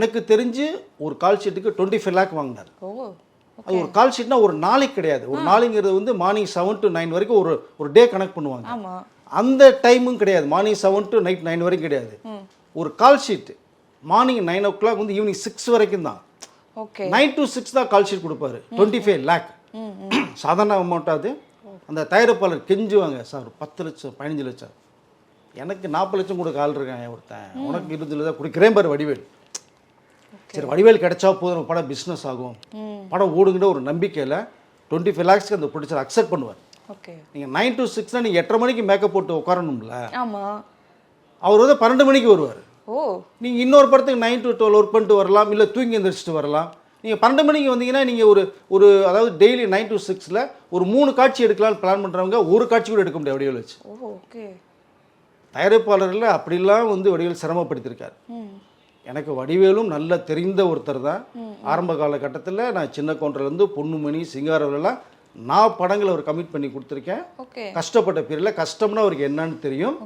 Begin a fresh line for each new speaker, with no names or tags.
எனக்கு தெரிஞ்சு ஒரு கால் ஷீட்டுக்கு 25 லேக் வாங்கினார். அது ஒரு கால் ஷீட்னா ஒரு நாளைக்கு கிடையாது. ஒரு நாளைங்கிறது வந்து மார்னிங் 7 to 9 வரைக்கும் ஒரு டே கனெக்ட் பண்ணுவாங்க. அந்த டைமும் கிடையாது. மார்னிங் 7 to நைட் 9 வரைக்கும் கிடையாது. ஒரு கால் ஷீட் மார்னிங் 9 o'clock வந்து ஈவினிங் 6 வரைக்கும் தான். 9 to 6 தான் கால் ஷீட் கொடுப்பாரு. 25 லேக் சாதாரண அமௌண்ட். அது அந்த தயாரிப்பாளர் கெஞ்சுவாங்க, சார் 10 லட்சம் 15 லட்சம், எனக்கு 40 லட்சம் கொடுக்க ஆள் இருக்காங்க ஒருத்தன், உனக்கு 20 லட்சம் கொடுக்குறேன் பாரு வடிவேல். சரி வடிவேல் கிடைச்சா போதும், படம் பிஸ்னஸ் ஆகும், படம் ஓடுங்கிற ஒரு நம்பிக்கையில் 25 லேக்ஸ்க்கு அந்த ப்ரொடியூசர் அக்செப்ட் பண்ணுவார். நீங்கள் 9 to 6 நீங்கள் 8:30 மணிக்கு மேக்கப் போட்டு உட்காரணும்ல. அவர் வந்து 12 மணிக்கு வருவார். நீங்கள் இன்னொரு படத்துக்கு 9 to 12 ஒர்க் பண்ணிட்டு வரலாம், இல்லை தூங்கி எந்திரிச்சிட்டு வரலாம். நீங்கள் 12 மணிக்கு வந்தீங்கன்னா நீங்கள் ஒரு அதாவது டெய்லி 9 to 6 ஒரு 3 காட்சி எடுக்கலாம்னு பிளான் பண்ணுறவங்க ஒரு காட்சி கூட எடுக்க முடியாது வடிவேல் வச்சு. தயாரிப்பாளரில் அப்படிலாம் வந்து வடிவேல் சிரமப்படுத்தியிருக்காரு. எனக்கு வடிவேலும் நல்ல தெரிந்த ஒருத்தர் தான். ஆரம்ப காலகட்டத்தில் நான் சின்ன கவுண்டர்லேருந்து பொன்னுமணி சிங்காரவெல்லாம் நான் படங்களை ஒரு கமிட் பண்ணி கொடுத்துருக்கேன். கஷ்டப்பட்ட பீரியடில் கஷ்டம்னா அவருக்கு என்னன்னு தெரியும்.